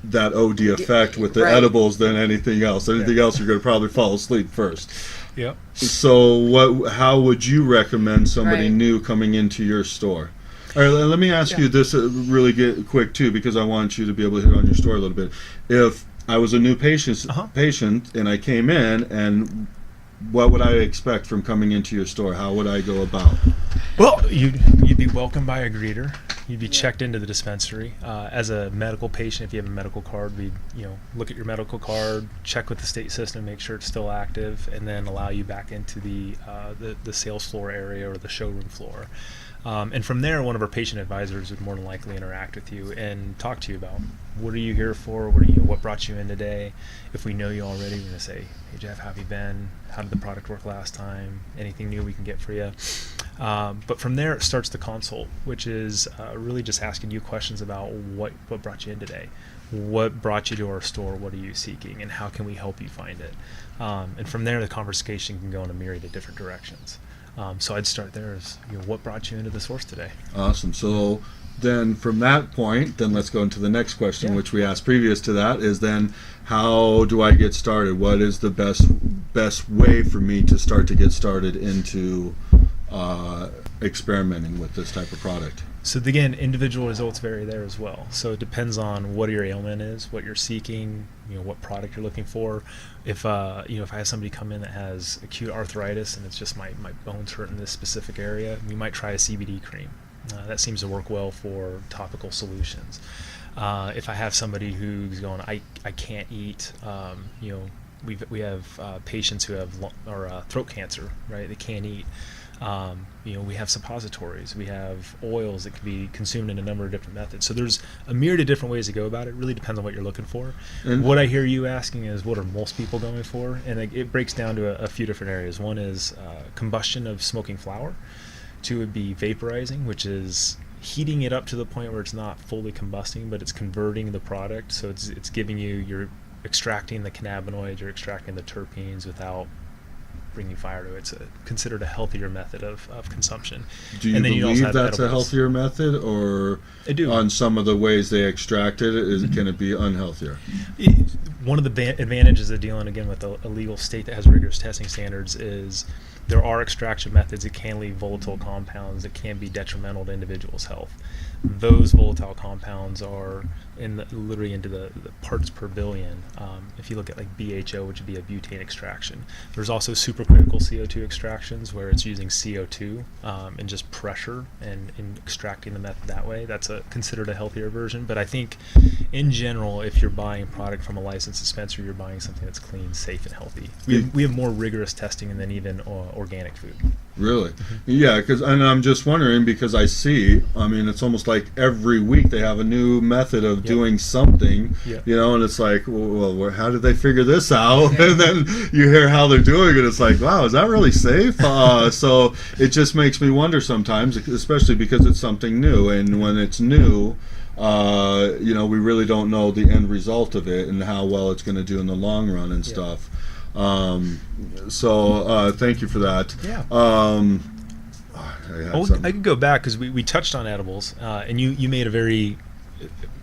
that OD effect with the Right. edibles than anything else. Anything else, you're going to probably fall asleep first. Yep. So how would you recommend somebody Right. new coming into your store? All right, let me ask you this really quick too, because I want you to be able to hit on your store a little bit. If I was a new patient and I came in, and what would I expect from coming into your store? How would I go about? Well, you'd be welcomed by a greeter. You'd be checked into the dispensary. As a medical patient, if you have a medical card, we'd look at your medical card, check with the state system, make sure it's still active, and then allow you back into the sales floor area or the showroom floor. And from there, one of our patient advisors would more than likely interact with you and talk to you about what are you here for, what brought you in today. If we know you already, we're going to say, hey Jeff, how have you been? How did the product work last time? Anything new we can get for you? But from there, it starts the consult, which is really just asking you questions about what brought you in today. What brought you to our store? What are you seeking? And how can we help you find it? And from there, the conversation can go in a myriad of different directions. So I'd start there as, what brought you into the Source today? Awesome. So then from that point, then let's go into the next question, which we asked previous to that, is then how do I get started? What is the best way for me to start to get started into experimenting with this type of product? So again, individual results vary there as well. So it depends on what your ailment is, what you're seeking, what product you're looking for. If if I have somebody come in that has acute arthritis and it's just my bones hurt in this specific area, we might try a CBD cream. That seems to work well for topical solutions. If I have somebody who's going, I can't eat, we have patients who have throat cancer, right? They can't eat. We have suppositories, we have oils that can be consumed in a number of different methods. So there's a myriad of different ways to go about it. It really depends on what you're looking for. And what I hear you asking is, what are most people going for? And it breaks down to a few different areas. One is combustion of smoking flower. Two would be vaporizing, which is heating it up to the point where it's not fully combusting, but it's converting the product. So it's giving you're extracting the cannabinoids, you're extracting the terpenes without bringing fire to it. It's considered a healthier method of consumption. Do you and then believe also that's a healthier method, or I do. On some of the ways they extract it, can it be unhealthier? One of the advantages of dealing again with a legal state that has rigorous testing standards is there are extraction methods that can leave volatile compounds that can be detrimental to individuals' health. Those volatile compounds are literally into the parts per billion. If you look at like BHO, which would be a butane extraction. There's also supercritical CO2 extractions where it's using CO2 and just pressure and extracting the method that way. That's considered a healthier version. But I think in general, if you're buying a product from a licensed dispensary, you're buying something that's clean, safe, and healthy. We have more rigorous testing than even organic food. Really? Mm-hmm. Yeah, and I'm just wondering because it's almost like every week they have a new method of doing something, and it's like, well, how did they figure this out? And then you hear how they're doing it, it's like, wow, is that really safe? So it just makes me wonder sometimes, especially because it's something new, and when it's new, we really don't know the end result of it and how well it's going to do in the long run and stuff. So thank you for that. Yeah. I could go back because we touched on edibles, and you made a very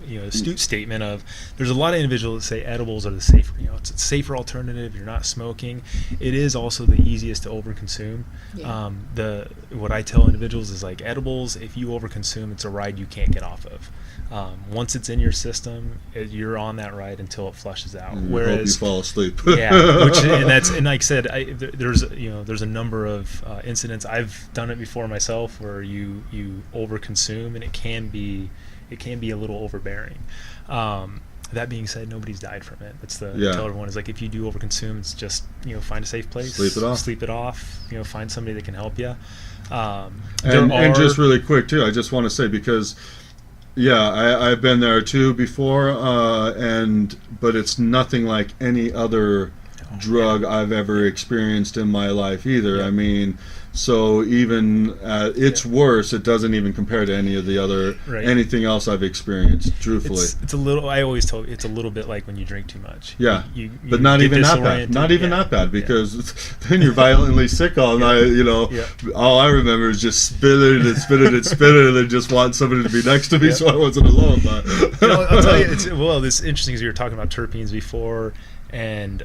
astute statement of there's a lot of individuals that say edibles are the safer, it's a safer alternative. You're not smoking. It is also the easiest to overconsume. Yeah. What I tell individuals is like edibles, if you overconsume, it's a ride you can't get off of. Once it's in your system, you're on that ride until it flushes out. Whereas hope you fall asleep. Yeah, and like I said, there's a number of incidents. I've done it before myself where you overconsume and it can be a little overbearing. That being said, nobody's died from it. That's tell everyone is like if you do overconsume, it's just find a safe place, sleep it off. Find somebody that can help you. And just really quick too, I just want to say because. Yeah, I've been there too before, but it's nothing like any other drug I've ever experienced in my life either. Yeah. I mean, So even at its worst, it doesn't even compare to any of the other anything else I've experienced. Truthfully, it's a little. I always tell you, it's a little bit like when you drink too much. Yeah, you but not get even that bad. Not even that bad, because then you're violently sick all night. You know, all I remember is just spitting and spitting and spitting, and then just want somebody to be next to me so I wasn't alone. But I'll tell you, it's interesting because you were talking about terpenes before, and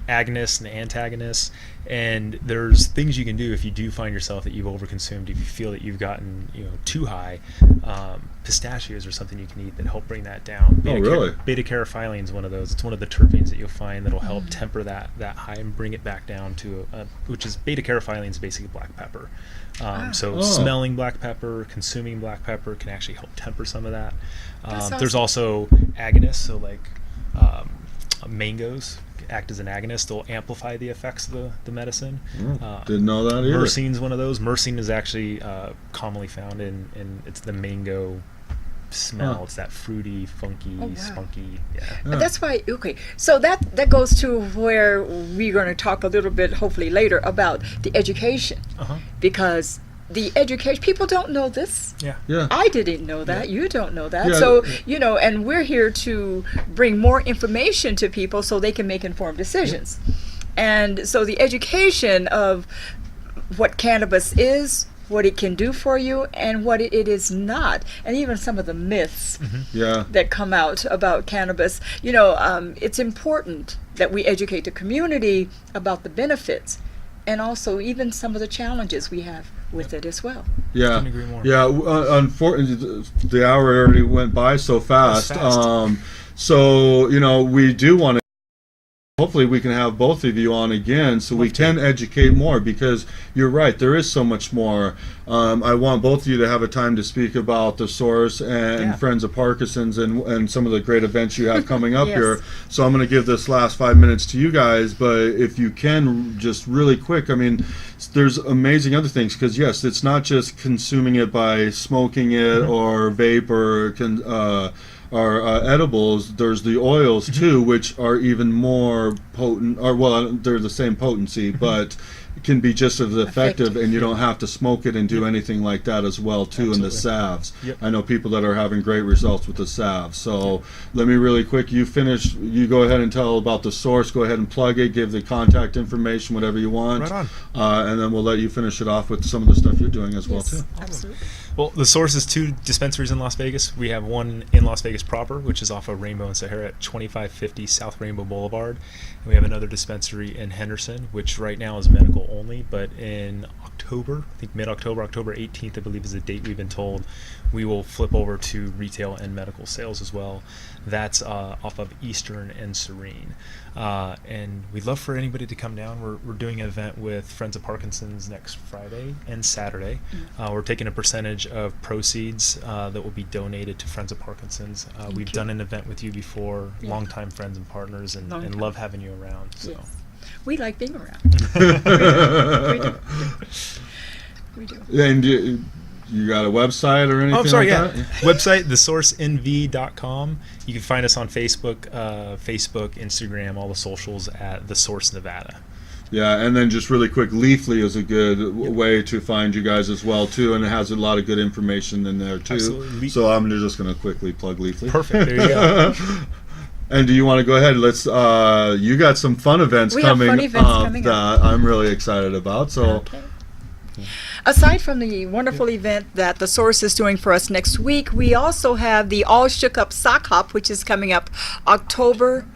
agonists and antagonists, and there's things you can do if you do find yourself that you've overconsumed, if you feel that you've gotten too high. Pistachios are something you can eat that help bring that down. Beta carotene is one of those. It's one of the terpenes that you'll find that'll help temper that high and bring it back down to which is beta carotene is basically black pepper. Smelling black pepper, consuming black pepper can actually help temper some of that. There's also agonists, so like mangoes act as an agonist. They'll amplify the effects of the medicine. Didn't know that either. Myrcene's one of those. Myrcene is actually commonly found in it's the mango smell. It's that fruity, funky, spunky. And that's why, so that goes to where we're going to talk a little bit, hopefully later, about the education. Because the education, people don't know this. I didn't know that. You don't know that. So, and we're here to bring more information to people so they can make informed decisions. And so the education of what cannabis is, what it can do for you, and what it is not, and even some of the myths that come out about cannabis. It's important that we educate the community about the benefits, and also even some of the challenges we have with it as well. Unfortunately, the hour already went by so fast. So we do want to. Hopefully we can have both of you on again so we can educate more, because you're right, there is so much more. I want both of you to have a time to speak about the Source and Friends of Parkinson's and some of the great events you have coming up here. So I'm going to give this last 5 minutes to you guys, but if you can, just really quick, there's amazing other things, because yes, it's not just consuming it by smoking it or vape or edibles. There's the oils too, which are even more potent, they're the same potency, but can be just as effective, and you don't have to smoke it and do anything like that as well too. And the salves, I know people that are having great results with the salves. So let me really quick, you go ahead and tell about the Source, go ahead and plug it, give the contact information, whatever you want, right on. And then we'll let you finish it off with some of the stuff you're doing as well too. Absolutely. Well, the Source is 2 dispensaries in Las Vegas. We have one in Las Vegas proper, which is off of Rainbow and Sahara at 2550 South Rainbow Boulevard. And we have another dispensary in Henderson, which right now is medical only, but in October, I think mid-October, October 18th, I believe is the date we've been told, we will flip over to retail and medical sales as well. That's off of Eastern and Serene. And we'd love for anybody to come down. We're doing an event with Friends of Parkinson's next Friday and Saturday. We're taking a percentage of proceeds that will be donated to Friends of Parkinson's. We've done an event with you before, longtime friends and partners, and love having you around. So. Yes. We like being around. We do. And you got a website or anything that? Website, thesourcenv.com. You can find us on Facebook, Instagram, all the socials at The Source Nevada. Yeah, and then just really quick, Leafly is a good way to find you guys as well too, and it has a lot of good information in there too. Absolutely. So I'm just going to quickly plug Leafly. Perfect. There you go. And do you want to go ahead? Let's. You got some fun events coming up that I'm really excited about. So. Okay. Aside from the wonderful event that the Source is doing for us next week, we also have the All Shook Up Sock Hop, which is coming up October.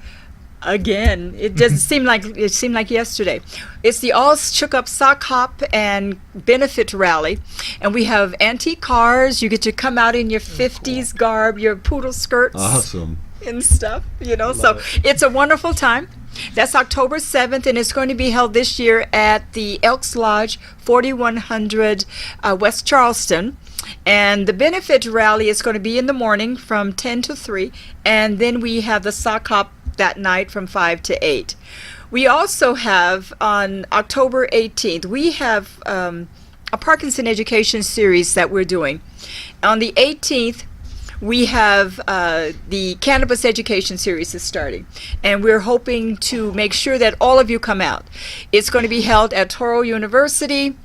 Again, it doesn't seem like yesterday. It's the All Shook Up Sock Hop and Benefit Rally, and we have antique cars. You get to come out in your 50s garb, your poodle skirts. Awesome. And stuff, so it's a wonderful time. That's October 7th, and it's going to be held this year at the Elks Lodge, 4100 West Charleston. And the benefit rally is going to be in the morning from 10 to 3, and then we have the sock hop that night from 5 to 8. We also have on October 18th, we have a Parkinson education series that we're doing. On the 18th, we have the Cannabis Education Series is starting, and we're hoping to make sure that all of you come out. It's going to be held at Touro University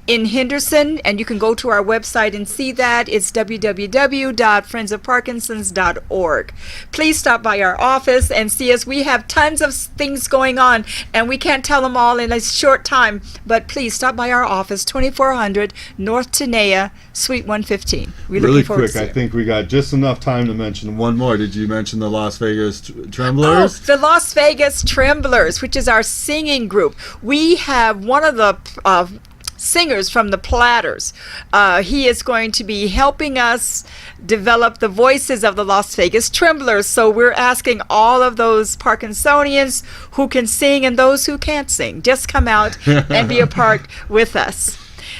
in Henderson, and you can go to our website and see that. It's www.friendsofparkinsons.org. Please stop by our office and see us. We have tons of things going on, and we can't tell them all in a short time, but please stop by our office, 2400 North Tenaya, Suite 115. We're Really looking forward quick, to I it. think we got just enough time to mention one more. Did you mention the Las Vegas Oh, Tremblers? the Las Vegas Tremblers, which is our singing group. We have one of the singers from the Platters. He is going to be helping us develop the voices of the Las Vegas Tremblers. So we're asking all of those Parkinsonians who can sing and those who can't sing, just come out and be a part with us.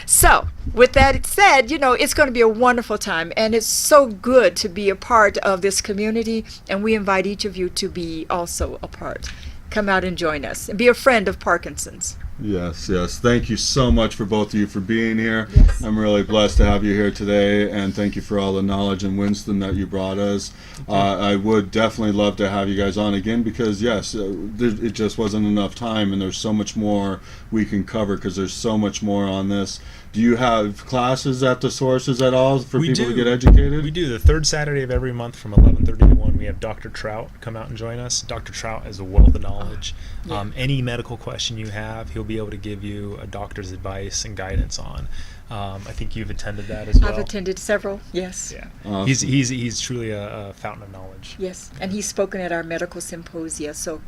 So, with that said, it's going to be a wonderful time, and it's so good to be a part of this community, and we invite each of you to be also a part. Come out and join us, and be a friend of Parkinson's. Yes. Thank you so much for both of you for being here. Yes. I'm really blessed to have you here today, and thank you for all the knowledge and wisdom that you brought us. I would definitely love to have you guys on again because, yes, it just wasn't enough time, and there's so much more we can cover because there's so much more on this. Do you have classes at the Sources at all for people to get educated? We do. The third Saturday of every month from 11:30 to 1, we have Dr. Trout come out and join us. Dr. Trout is a wealth of knowledge. Any medical question you have, he'll be able to give you a doctor's advice and guidance on. I think you've attended that as well. I've attended several, yes. Yeah. Awesome. He's truly a fountain of knowledge. Yes, and he's spoken at our medical symposia, so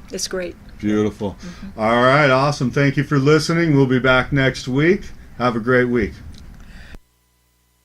it's great. Beautiful. All right, awesome. Thank you for listening. We'll be back next week. Have a great week.